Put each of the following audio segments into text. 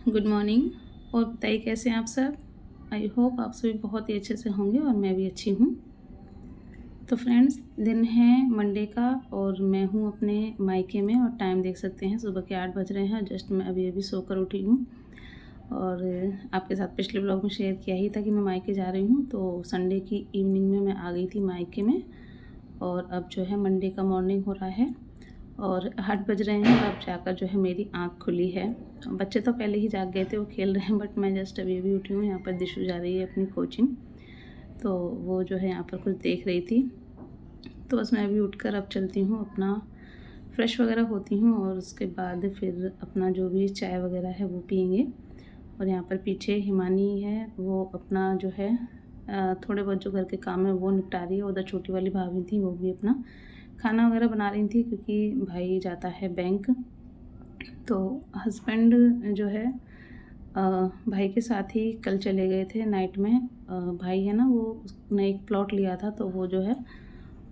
Good morning. और बताइए कैसे हैं आप सब। आई होप आप सभी बहुत ही अच्छे से होंगे और मैं भी अच्छी हूँ। तो फ्रेंड्स, दिन है मंडे का और मैं हूँ अपने मायके में और टाइम देख सकते हैं सुबह के 8 बज रहे हैं। जस्ट मैं अभी अभी सोकर उठी हूँ और आपके साथ पिछले ब्लॉग में शेयर किया ही था कि मैं मायके जा रही हूँ। तो संडे की इवनिंग में मैं आ गई थी मायके में और अब जो है मंडे का मॉर्निंग हो रहा है और 8 बज रहे हैं। अब जाकर जो है मेरी आँख खुली है। बच्चे तो पहले ही जाग गए थे, वो खेल रहे हैं, बट मैं जस्ट अभी अभी उठी हूँ। यहाँ पर दिशु जा रही है अपनी कोचिंग, तो वो जो है यहाँ पर कुछ देख रही थी। तो बस मैं अभी उठकर अब चलती हूँ, अपना फ्रेश वगैरह होती हूँ और उसके बाद फिर अपना जो भी चाय वगैरह है वो पियेंगे। और यहाँ पर पीछे हिमानी है, वो अपना जो है थोड़े बहुत जो घर के काम है वो निपटा रही है। उधर छोटी वाली भाभी थी, वो भी अपना खाना वगैरह बना रही थी क्योंकि भाई जाता है बैंक। तो हस्बैंड जो है भाई के साथ ही कल चले गए थे नाइट में। भाई है ना, वो उसने एक प्लॉट लिया था, तो वो जो है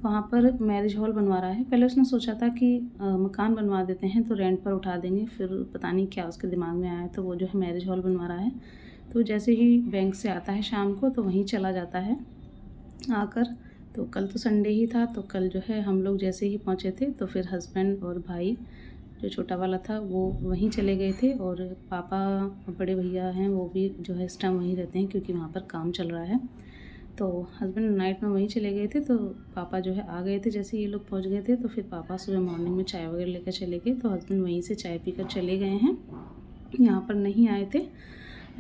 वहाँ पर मैरिज हॉल बनवा रहा है। पहले उसने सोचा था कि मकान बनवा देते हैं तो रेंट पर उठा देंगे, फिर पता नहीं क्या उसके दिमाग में आया, तो वो जो है मैरिज हॉल बनवा रहा है। तो जैसे ही बैंक से आता है शाम को तो वहीं चला जाता है आकर। तो कल तो संडे ही था, तो कल जो है हम लोग जैसे ही पहुँचे थे तो फिर हस्बैंड और भाई जो छोटा वाला था वो वहीं चले गए थे और पापा बड़े भैया हैं वो भी जो है इस टाइम वहीं रहते हैं क्योंकि वहाँ पर काम चल रहा है। तो हस्बैंड नाइट में वहीं चले गए थे, तो पापा जो है आ गए थे जैसे ये लोग पहुँच गए थे। तो फिर पापा सुबह मॉर्निंग में चाय वगैरह लेकर चले गए, तो हस्बैंड वहीं से चाय पीकर चले गए हैं। यहाँ पर नहीं आए थे,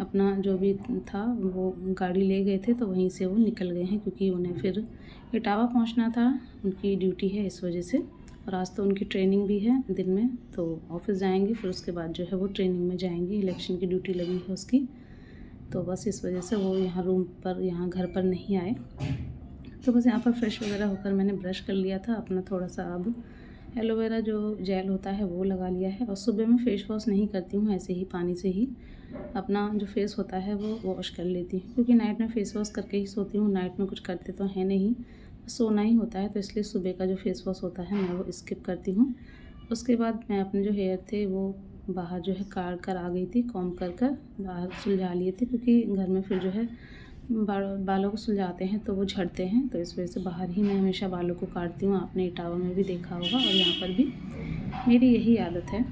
अपना जो भी था वो गाड़ी ले गए थे, तो वहीं से वो निकल गए हैं क्योंकि उन्हें फिर इटावा पहुंचना था, उनकी ड्यूटी है इस वजह से। और आज तो उनकी ट्रेनिंग भी है दिन में, तो ऑफिस जाएंगे, फिर उसके बाद जो है वो ट्रेनिंग में जाएंगे। इलेक्शन की ड्यूटी लगी है उसकी, तो बस इस वजह से वो यहाँ रूम पर, यहाँ घर पर नहीं आए। तो बस यहाँ पर फ्रेश वगैरह होकर मैंने ब्रश कर लिया था अपना, थोड़ा सा अब एलोवेरा जो जेल होता है वो लगा लिया है। और सुबह मैं फ़ेस वॉश नहीं करती हूँ, ऐसे ही पानी से ही अपना जो फेस होता है वो वॉश कर लेती हूँ क्योंकि नाइट में फ़ेस वॉश करके ही सोती हूँ। नाइट में कुछ करते तो है नहीं, सोना ही होता है, तो इसलिए सुबह का जो फेस वॉश होता है मैं वो स्किप करती हूँ। उसके बाद मैं अपने जो हेयर थे वो बाहर जो है काट कर आ गई थी, कॉम्ब कर कर बाहर सुलझा लिए थे क्योंकि घर में फिर जो है बालों को सुलझाते हैं तो वो झड़ते हैं, तो इस वजह से बाहर ही मैं हमेशा बालों को काटती हूँ। आपने इटावा में भी देखा होगा और यहाँ पर भी मेरी यही आदत है।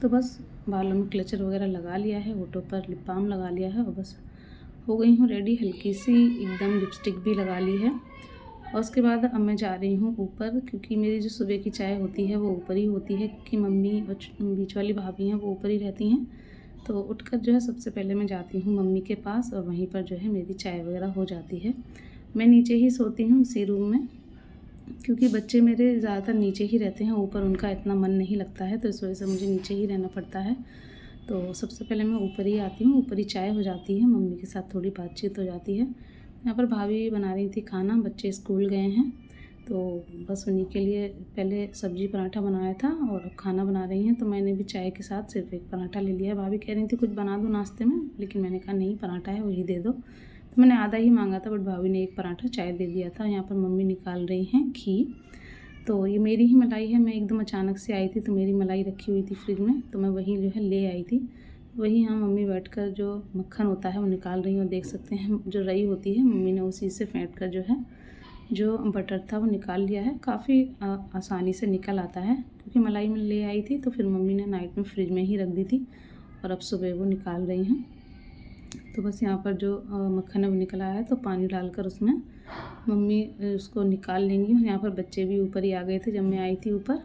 तो बस बालों में क्लचर वगैरह लगा लिया है, होठों पर लिप बाम लगा लिया है और बस हो गई हूँ रेडी। हल्की सी एकदम लिपस्टिक भी लगा ली है और उसके बाद अब मैं जा रही हूँ ऊपर क्योंकि मेरी जो सुबह की चाय होती है वो ऊपर ही होती है क्योंकि मम्मी और बीच वाली भाभी हैं वो ऊपर ही रहती हैं। तो उठकर जो है सबसे पहले मैं जाती हूँ मम्मी के पास और वहीं पर जो है मेरी चाय वगैरह हो जाती है। मैं नीचे ही सोती हूँ उसी रूम में क्योंकि बच्चे मेरे ज़्यादातर नीचे ही रहते हैं, ऊपर उनका इतना मन नहीं लगता है, तो इस वजह से मुझे नीचे ही रहना पड़ता है। तो सबसे पहले मैं ऊपर ही आती हूँ, ऊपर ही चाय हो जाती है, मम्मी के साथ थोड़ी बातचीत हो जाती है। यहाँ पर भाभी बना रही थी खाना, बच्चे स्कूल गए हैं तो बस उन्हीं के लिए पहले सब्जी पराठा बनाया था और अब खाना बना रही हैं। तो मैंने भी चाय के साथ सिर्फ एक पराठा ले लिया है। भाभी कह रही थी कुछ बना दो नाश्ते में, लेकिन मैंने कहा नहीं, पराठा है वही दे दो। तो मैंने आधा ही मांगा था बट भाभी ने एक पराठा चाय दे दिया था। यहाँ पर मम्मी निकाल रही हैं घी, तो ये मेरी ही मलाई है, मैं एकदम अचानक से आई थी तो मेरी मलाई रखी हुई थी फ्रिज में, तो मैं वही जो है ले आई थी। वही यहाँ मम्मी बैठकर जो मक्खन होता है वो निकाल रही हैं और देख सकते हैं जो रई होती है मम्मी ने उसी से फेंट कर जो है जो बटर था वो निकाल लिया है। काफ़ी आसानी से निकल आता है क्योंकि मलाई में ले आई थी तो फिर मम्मी ने नाइट में फ्रिज में ही रख दी थी और अब सुबह वो निकाल रही हैं। तो बस यहाँ पर जो मक्खन है वो निकल आया है, तो पानी डालकर उसमें मम्मी उसको निकाल लेंगी। और यहाँ पर बच्चे भी ऊपर ही आ गए थे जब मैं आई थी ऊपर,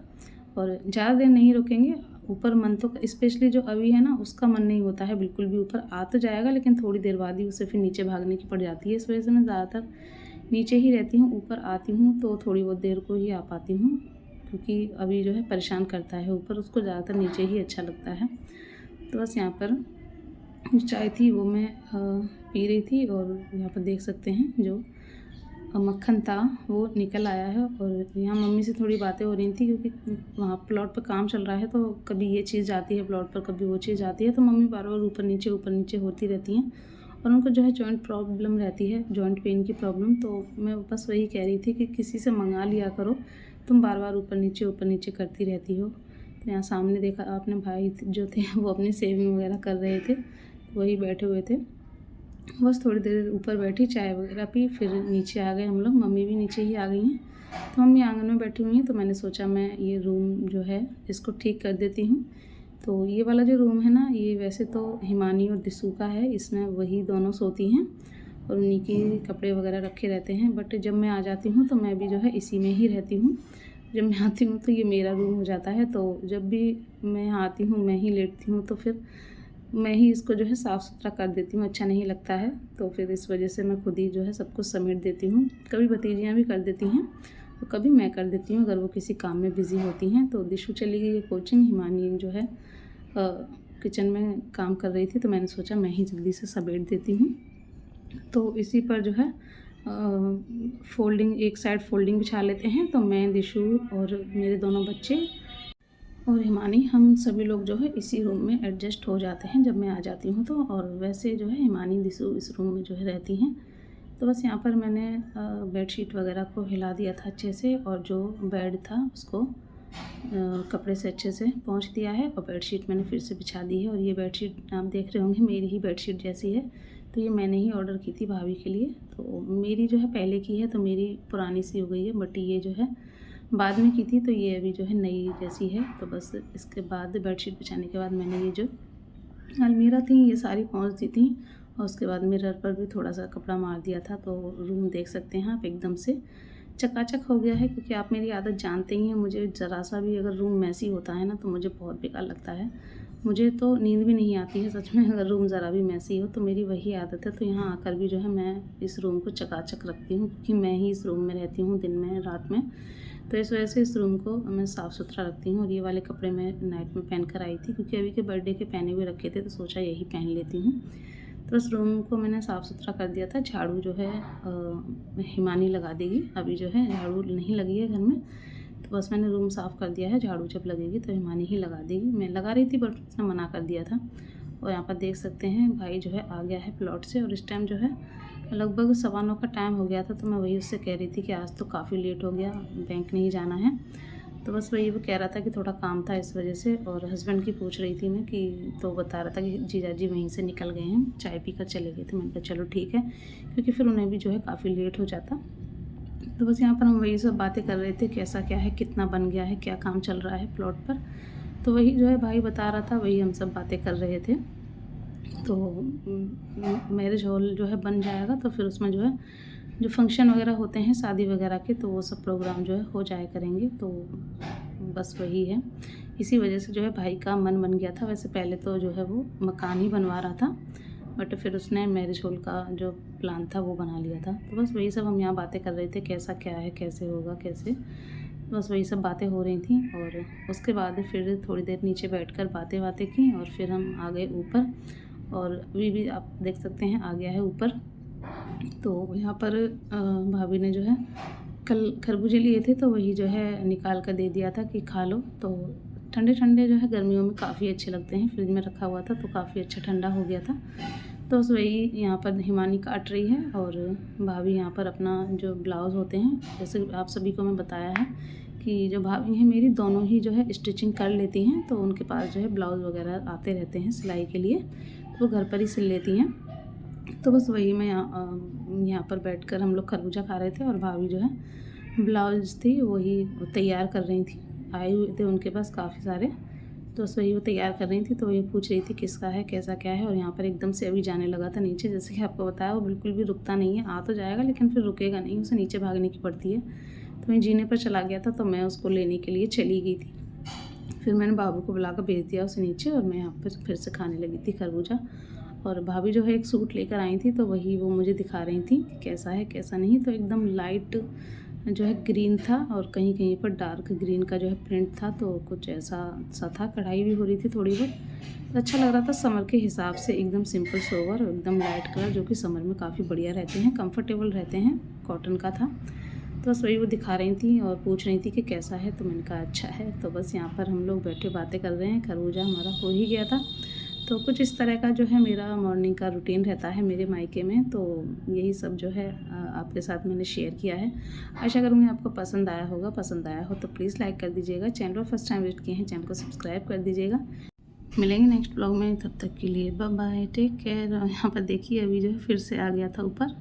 और ज़्यादा देर नहीं रुकेंगे ऊपर। मन तो स्पेशली जो अभी है ना उसका मन नहीं होता है बिल्कुल भी, ऊपर आ तो जाएगा लेकिन थोड़ी देर बाद ही उसे फिर नीचे भागने की पड़ जाती है। इस वजह से मैं ज़्यादातर नीचे ही रहती हूँ, ऊपर आती हूँ तो थोड़ी बहुत देर को ही आ पाती हूँ क्योंकि अभी जो है परेशान करता है ऊपर, उसको ज़्यादातर नीचे ही अच्छा लगता है। तो बस यहाँ पर जो चाय थी वो मैं पी रही थी और यहाँ पर देख सकते हैं जो मक्खन था वो निकल आया है। और यहाँ मम्मी से थोड़ी बातें हो रही थी क्योंकि वहाँ प्लॉट पर काम चल रहा है, तो कभी ये चीज़ आती है प्लॉट पर, कभी वो चीज़ आती है, तो मम्मी बार बार ऊपर नीचे होती रहती हैं। और उनको जो है जॉइंट प्रॉब्लम रहती है, जॉइंट पेन की प्रॉब्लम। तो मैं बस वही कह रही थी कि किसी से मंगा लिया करो, तुम बार बार ऊपर नीचे करती रहती हो। तो यहाँ सामने देखा आपने भाई जो थे वो अपनी सेविंग वगैरह कर रहे थे, वही बैठे हुए थे। बस थोड़ी देर ऊपर बैठी, चाय वगैरह पी, फिर नीचे आ गए हम लोग। मम्मी भी नीचे ही आ गई हैं, तो मम्मी आंगन में बैठी हुई हैं। तो मैंने सोचा मैं ये रूम जो है इसको ठीक कर देती हूँ। तो ये वाला जो रूम है ना, ये वैसे तो हिमानी और दिसू का है, इसमें वही दोनों सोती हैं और उन्हीं के कपड़े वगैरह रखे रहते हैं। बट जब मैं आ जाती हूँ तो मैं भी जो है इसी में ही रहती हूँ। जब मैं आती हूँ तो ये मेरा रूम हो जाता है, तो जब भी मैं आती हूँ मैं ही लेटती हूँ, तो फिर मैं ही इसको जो है साफ़ सुथरा कर देती हूँ, अच्छा नहीं लगता है। तो फिर इस वजह से मैं खुद ही जो है सब कुछ समेट देती हूँ। कभी भतीजियाँ भी कर देती हैं और कभी मैं कर देती हूँ अगर वो किसी काम में बिज़ी होती हैं। तो दिशु चली गई है कोचिंग, हिमानी जो है किचन में काम कर रही थी, तो मैंने सोचा मैं ही जल्दी से समेट देती हूँ। तो इसी पर जो है फोल्डिंग, एक साइड फोल्डिंग बिछा लेते हैं। तो मैं, दिशु और मेरे दोनों बच्चे और हिमानी, हम सभी लोग जो है इसी रूम में एडजस्ट हो जाते हैं जब मैं आ जाती हूँ तो। और वैसे जो है हिमानी, दिशु इस रूम में जो है रहती हैं। तो बस यहाँ पर मैंने बेडशीट वगैरह को हिला दिया था अच्छे से, और जो बेड था उसको कपड़े से अच्छे से पोंछ दिया है, और बेडशीट मैंने फिर से बिछा दी है। और ये बेडशीट आप देख रहे होंगे मेरी ही बेडशीट जैसी है, तो ये मैंने ही ऑर्डर की थी भाभी के लिए। तो मेरी जो है पहले की है, तो मेरी पुरानी सी हो गई है, बट ये जो है बाद में की थी, तो ये अभी जो है नई जैसी है। तो बस इसके बाद बेडशीट बिछाने के बाद मैंने ये जो अलमीरा थी ये सारी पोंछ दी थी, और उसके बाद मिरर पर भी थोड़ा सा कपड़ा मार दिया था। तो रूम देख सकते हैं आप, एकदम से चकाचक हो गया है। क्योंकि आप मेरी आदत जानते ही हैं, मुझे ज़रा सा भी अगर रूम मैसी होता है ना तो मुझे बहुत बेकार लगता है। मुझे तो नींद भी नहीं आती है सच में, अगर रूम ज़रा भी मैसी हो, तो मेरी वही आदत है। तो यहाँ आकर भी जो है मैं इस रूम को चकाचक रखती हूँ, क्योंकि मैं ही इस रूम में रहती हूँ दिन में रात में। तो इस वजह से इस रूम को मैं साफ़ सुथरा रखती हूँ। और ये वाले कपड़े मैं नाइट में पहन कर आई थी, क्योंकि अभी के बर्थडे के पहने हुए रखे थे, तो सोचा यही पहन लेती हूँ। तो इस रूम को मैंने साफ़ सुथरा कर दिया था। झाड़ू जो है हिमानी लगा देगी, अभी जो है झाड़ू नहीं लगी है घर में, तो बस मैंने रूम साफ़ कर दिया है। झाड़ू जब लगेगी तो हिमानी ही लगा देगी। मैं लगा रही थी बट उसने मना कर दिया था। और यहाँ पर देख सकते हैं भाई जो है आ गया है प्लॉट से, और इस टाइम जो है लगभग 9:15 का टाइम हो गया था। तो मैं वही उससे कह रही थी कि आज तो काफ़ी लेट हो गया, बैंक नहीं जाना है। तो बस वही वो कह रहा था कि थोड़ा काम था इस वजह से। और हस्बैंड की पूछ रही थी मैं कि, तो बता रहा था कि जीजा जी वहीं से निकल गए हैं, चाय पीकर चले गए थे। मैंने कहा चलो ठीक है, क्योंकि फिर उन्हें भी जो है काफ़ी लेट हो जाता। तो बस यहाँ पर हम वही सब बातें कर रहे थे, कैसा क्या है, कितना बन गया है, क्या काम चल रहा है प्लॉट पर। तो वही जो है भाई बता रहा था, वही हम सब बातें कर रहे थे। तो मैरिज हॉल जो है बन जाएगा, तो फिर उसमें जो है जो फंक्शन वगैरह होते हैं शादी वगैरह के, तो वो सब प्रोग्राम जो है हो जाया करेंगे। तो बस वही है, इसी वजह से जो है भाई का मन बन गया था। वैसे पहले तो जो है वो मकान ही बनवा रहा था, बट फिर उसने मैरिज हॉल का जो प्लान था वो बना लिया था। तो बस वही सब हम यहाँ बातें कर रहे थे, कैसा क्या है, कैसे होगा, कैसे, बस वही सब बातें हो रही थी। और उसके बाद फिर थोड़ी देर नीचे बैठकर बातें की, और फिर हम आ गए ऊपर। और अभी भी आप देख सकते हैं आ गया है ऊपर। तो यहाँ पर भाभी ने जो है कल खरबूजे लिए थे, तो वही जो है निकाल कर दे दिया था कि खा लो। तो ठंडे ठंडे जो है गर्मियों में काफ़ी अच्छे लगते हैं, फ्रिज में रखा हुआ था तो काफ़ी अच्छा ठंडा हो गया था। तो बस वही यहाँ पर हिमानी काट रही है, और भाभी यहाँ पर अपना जो ब्लाउज़ होते हैं, जैसे आप सभी को मैं बताया है कि जो भाभी हैं मेरी, दोनों ही जो है स्टिचिंग कर लेती हैं। तो उनके पास जो है ब्लाउज़ वगैरह आते रहते हैं सिलाई के लिए, तो वो घर पर ही सिल लेती हैं। तो बस वही मैं यहाँ पर बैठकर हम लोग खरबूजा खा रहे थे, और भाभी जो है ब्लाउज थी वही तैयार कर रही थी। आए हुए थे उनके पास काफ़ी सारे, तो बस वही वो तैयार कर रही थी। तो वही पूछ रही थी किसका है, कैसा क्या है। और यहाँ पर एकदम से अभी जाने लगा था नीचे, जैसे कि आपको बताया, वो बिल्कुल भी रुकता नहीं है। आ तो जाएगा लेकिन फिर रुकेगा नहीं, उसे नीचे भागने की पड़ती है। तो वहीं जीने पर चला गया था, तो मैं उसको लेने के लिए चली गई थी। फिर मैंने बाबू को बुला कर भेज दिया उसे नीचे, और मैं यहाँ पर फिर से खाने लगी थी खरबूजा। और भाभी जो है एक सूट लेकर आई थी, तो वही वो मुझे दिखा रही थी कैसा है कैसा नहीं। तो एकदम लाइट जो है ग्रीन था, और कहीं कहीं पर डार्क ग्रीन का जो है प्रिंट था। तो कुछ ऐसा सा था, कढ़ाई भी हो रही थी थोड़ी बहुत, अच्छा लग रहा था समर के हिसाब से। एकदम सिंपल सोवर और एकदम लाइट कलर, जो कि समर में काफ़ी बढ़िया रहते हैं, कंफर्टेबल रहते हैं, कॉटन का था। तो बस वही वो दिखा रही थी और पूछ रही थी कि कैसा है। तो मैंने कहा अच्छा है। तो बस यहाँ पर हम लोग बैठे बातें कर रहे हैं, खरबूजा हमारा हो ही गया था। तो कुछ इस तरह का जो है मेरा मॉर्निंग का रूटीन रहता है मेरे मायके में। तो यही सब जो है आपके साथ मैंने शेयर किया है। आशा करूँगी आपको पसंद आया होगा। पसंद आया हो तो प्लीज़ लाइक कर दीजिएगा। चैनल पर फर्स्ट टाइम विजिट किए हैं, चैनल को सब्सक्राइब कर दीजिएगा। मिलेंगे नेक्स्ट ब्लॉग में, तब तक के लिए बाय बाय, टेक केयर। यहाँ पर देखिए अभी जो है फिर से आ गया था ऊपर।